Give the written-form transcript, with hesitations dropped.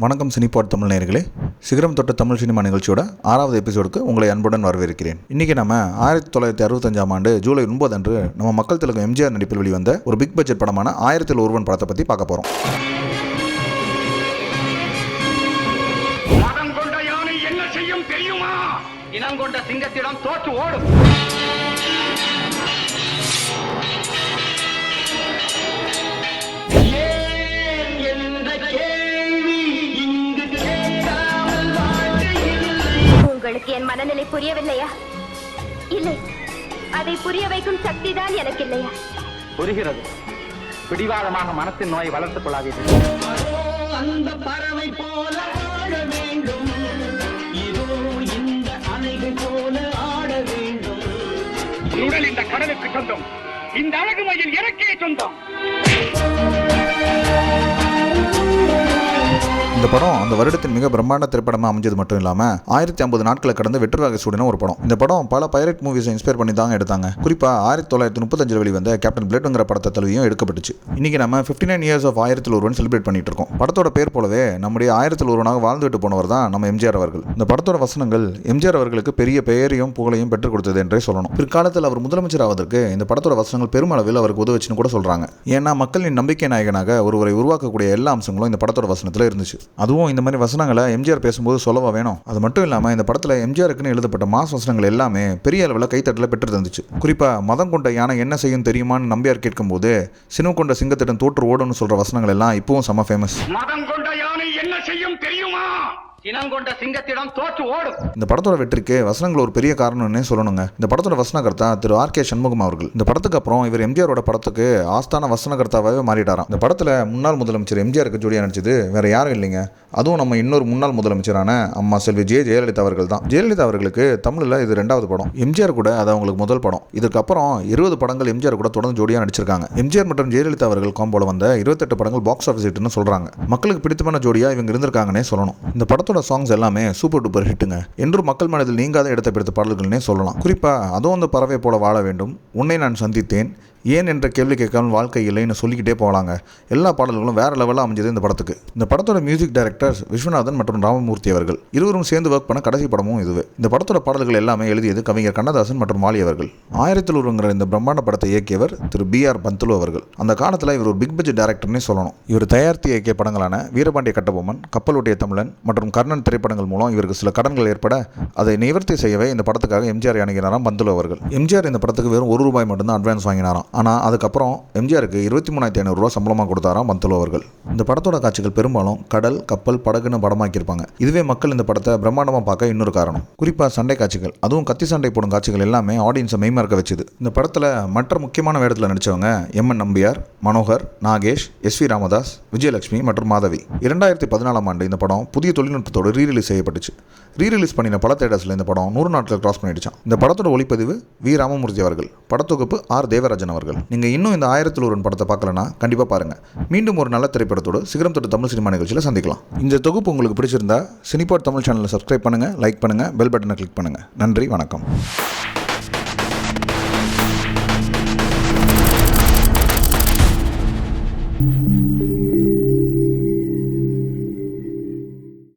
வணக்கம் சினிபாட் தமிழ் நேயர்களே, சிகரம் தொட்ட தமிழ் சினிமா நிகழ்ச்சியோட 6வது எபிசோடுக்கு உங்களை அன்புடன் வரவேற்கிறேன். இன்றைக்கி நம்ம 1965 ஆண்டு ஜூலை 9 அன்று நம்ம மக்கள் திலகம் எம்ஜிஆர் நடிப்பில் வெளிவந்த ஒரு பிக் பட்ஜெட் படமான 1000ல் ஒருவன் படத்தை பற்றி பார்க்க போகிறோம். மதம் கொண்ட யானை என்ன செய்யும் தெரியுமா? இனம் கொண்ட சிங்கத்திடம் தோற்று ஓடும். உங்களுக்கு என் மனநிலை புரியவில்லையா? இல்லை, அதை புரிய வைக்கும் சக்தி தான் எனக்கு இல்லையா? புரிகிறது. பிடிவாதமாக மனத்தின் நோயை வளர்த்துக் கொள்ளாதீர்கள். அந்த பறவை போல ஆட வேண்டும், இதோ இந்த அலைகள் போல ஆட வேண்டும். உடல் இந்த கடலுக்கு சொந்தம், இந்த அழகு மயில் எனக்கே சொந்தம். இந்த படம் அந்த வருடத்தின் மிக பிரம்மாண்ட திரைப்படமாக அமைஞ்சது மட்டும் இல்லாமல் 1050 நாட்களை கடந்து வெற்றி வாகை சூடின ஒரு படம். இந்த படம் பல பைரட் மூவிஸை இன்ஸ்பயர் பண்ணி தாங்க எடுத்தாங்க. குறிப்பாக 1935 வெளிவந்த கேப்டன் பிளேட்ங்கிற படத்தை தழுவியும் எடுக்கப்பட்டுச்சு. இன்னைக்கு நம்ம 59 இயர்ஸ் ஆஃப் 1000ல் ஒருவன் செலிப்ரேட் பண்ணிட்டு இருக்கோம். படத்தோட பேர் போலவே நம்முடைய 1000ல் ஒருவனாக வாழ்ந்துவிட்டு போனவர் தான் நம்ம எம்ஜிஆர் அவர்கள். இந்த படத்தோட வசனங்கள் எம்ஜிஆர் அவர்களுக்கு பெரிய பெயரையும் புகழையும் பெற்றுக் கொடுத்தது என்றே சொல்லணும். பிற்காலத்தில் அவர் முதலமைச்சர் ஆவதற்கு இந்த படத்தோட வசனங்கள் பெருமளவில் அவருக்கு உதவுச்சுன்னு கூட சொல்றாங்க. ஏன்னா மக்களின் நம்பிக்கை நாயகனாக ஒருவரை உருவாக்கக்கூடிய எல்லா அம்சங்களும் இந்த படத்தோட வசனத்தில் இருந்துச்சு. அதுவும் இந்த மாதிரி வசனங்களை எம்ஜிஆர் பேசும்போது சொல்லவா வேணும்? அது மட்டும் இல்லாமல் இந்த படத்தில் எம்ஜிஆருக்குன்னு எழுதப்பட்ட மாஸ் வசனங்கள் எல்லாமே பெரிய அளவில் கைத்தட்டல பெற்று தந்துச்சு. குறிப்பாக மதம் கொண்ட யானை என்ன செய்யும் தெரியுமான்னு நம்பியார் கேட்கும்போது சினம் கொண்ட சிங்கத்திடம் தோற்று ஓடும்னு சொல்ற வசனங்கள் எல்லாம் இப்பவும் செம ஃபேமஸ். மதம் கொண்ட யானை என்ன செய்யும் தெரியுமா? இனம் கொண்ட சிங்கத்திடம் தோற்று ஓடும். இந்த படத்தோட வெற்றிக்கு வசனங்கள் ஒரு பெரிய காரணம்னே சொல்லணுங்க. இந்த படத்தோட வசனகர்த்தா திரு ஆர்.கே. சண்முகம் அவர்கள். இந்த படத்துக்கு அப்புறம் இவர் எம்ஜிஆரோட படத்துக்கு ஆஸ்தான வசனகர்த்தாவே மாறிட்டாராம். இந்த படத்துல முன்னாள் முதலமைச்சர் எம்ஜிஆருக்கு ஜோடியா நடிச்சது வேற யாரும் இல்லைங்க. அதுவும் நம்ம இன்னொரு முன்னாள் முதலமைச்சரான அம்மா செல்வி ஜெயலலிதா அவர்கள் தான். ஜெயலலிதா அவர்களுக்கு தமிழில் இது 2வது படம். எம்ஜிஆர் கூட அது அவங்களுக்கு முதல் படம். இதுக்கப்புறம் 20 படங்கள் எம்ஜிஆர் கூட தொடர்ந்து ஜோடியா நடிச்சிருக்காங்க. எம்ஜிஆர் மற்றும் ஜெயலலிதா அவர்கள் காம்போல வந்த 28 படங்கள் பாக்ஸ் ஆஃபீஸ் ஹிட்னு சொல்றாங்க. மக்களுக்கு பிடித்தமான ஜோடியா இவங்க இருந்திருக்காங்கன்னே சொல்லணும். இந்த படத்தோட சாங்ஸ் எல்லாமே சூப்பர் டூப்பர் ஹிட்டுங்க. என்றும் மக்கள் மனதில் நீங்காத இடத்தை பிடித்த பாடல்கள்னே சொல்லலாம். குறிப்பா அதோ அந்த பறவை போல வாழ வேண்டும், உன்னை நான் சந்தித்தேன், ஏன் என்ற கேள்வி கேட்காமல் வாழ்க்கை இல்லைன்னு சொல்லிக்கிட்டே போகலாங்க. எல்லா பாடல்களும் வேற லெவலாக அமைஞ்சது இந்த படத்துக்கு. இந்த படத்தோட மியூசிக் டைரக்டர்ஸ் விஸ்வநாதன் மற்றும் ராமமூர்த்தி அவர்கள். இருவரும் சேர்ந்து ஒர்க் பண்ண கடைசி படமும் இதுவே. இந்த படத்தோட பாடல்கள் எல்லாமே எழுதியது கவிஞர் கண்ணதாசன் மற்றும் வாலி அவர்கள். 1000ல் ஒருவன்கிற இந்த பிரம்மாண்ட படத்தை இயக்கியவர் திரு B.R. பந்துலு அவர்கள். அந்த காலத்தில் இவர் ஒரு பிக் பட்ஜெட் டைரக்டர்னே சொல்லணும். இவர் தயாரித்து இயக்கிய படங்களான வீரபாண்டிய கட்டபொம்மன், கப்பல் ஓட்டிய தமிழன் மற்றும் கர்ணன் திரைப்படங்கள் மூலம் இவருக்கு சில கடன்கள் ஏற்பட அதை நிவர்த்தி செய்யவே இந்த படத்துக்காக எம்ஜிஆர் அணுகினாராம் பந்துலு அவர்கள். எம்ஜிஆர் இந்த படத்துக்கு வெறும் ₹1 மட்டும்தான் அட்வான்ஸ் வாங்கினாராம். ஆனால் அதுக்கப்புறம் எம்ஜிஆருக்கு 23,500 சம்பளமாக கொடுத்தாராம் பந்துலு அவர்கள். இந்த படத்தோட காட்சிகள் பெரும்பாலும் கடல், கப்பல், படகுன்னு படமாக்கியிருப்பாங்க. இதுவே மக்கள் இந்த படத்தை பிரம்மாண்டமாக பார்க்க இன்னொரு காரணம். குறிப்பாக சண்டை காட்சிகள், அதுவும் கத்தி சண்டை போடும் காட்சிகள் எல்லாமே ஆடியன்ஸை மெய்மறக்க வச்சுது. இந்த படத்தில் மற்ற முக்கியமான வேடத்தில் நடித்தவங்க M.N. நம்பியார், மனோகர், நாகேஷ், S.V. ராமதாஸ், விஜயலட்சுமி மற்றும் மாதவி. 2014 ஆண்டு இந்த படம் புதிய தொழில்நுட்பத்தோடு ரீரிலீஸ் செய்யப்பட்டுச்சு. ரீரிலீஸ் பண்ணின பல தேட்டர்ஸில் இந்த படம் 100 நாட்கள் கிராஸ் பண்ணிடுச்சான். இந்த படத்தோட ஒளிப்பதிவு V. ராமமூர்த்தி அவர்கள், படத்தொகுப்பு R. தேவராஜன் அவர்கள். நீங்கள் இன்னும் இந்த 1000ல் ஒருவன் படத்தை பார்க்கலன்னா கண்டிப்பாக பாருங்கள். மீண்டும் ஒரு நல்ல திரைப்படத்தோடு சிகரம் தொட்ட தமிழ் சினிமா நிகழ்ச்சியில் சந்திக்கலாம். இந்த தொகுப்பு உங்களுக்கு பிடிச்சிருந்தா சினிபாட் தமிழ் சேனலை சப்ஸ்கிரைப் பண்ணுங்கள், லைக் பண்ணுங்கள், பெல் பட்டனை கிளிக் பண்ணுங்கள். நன்றி, வணக்கம்.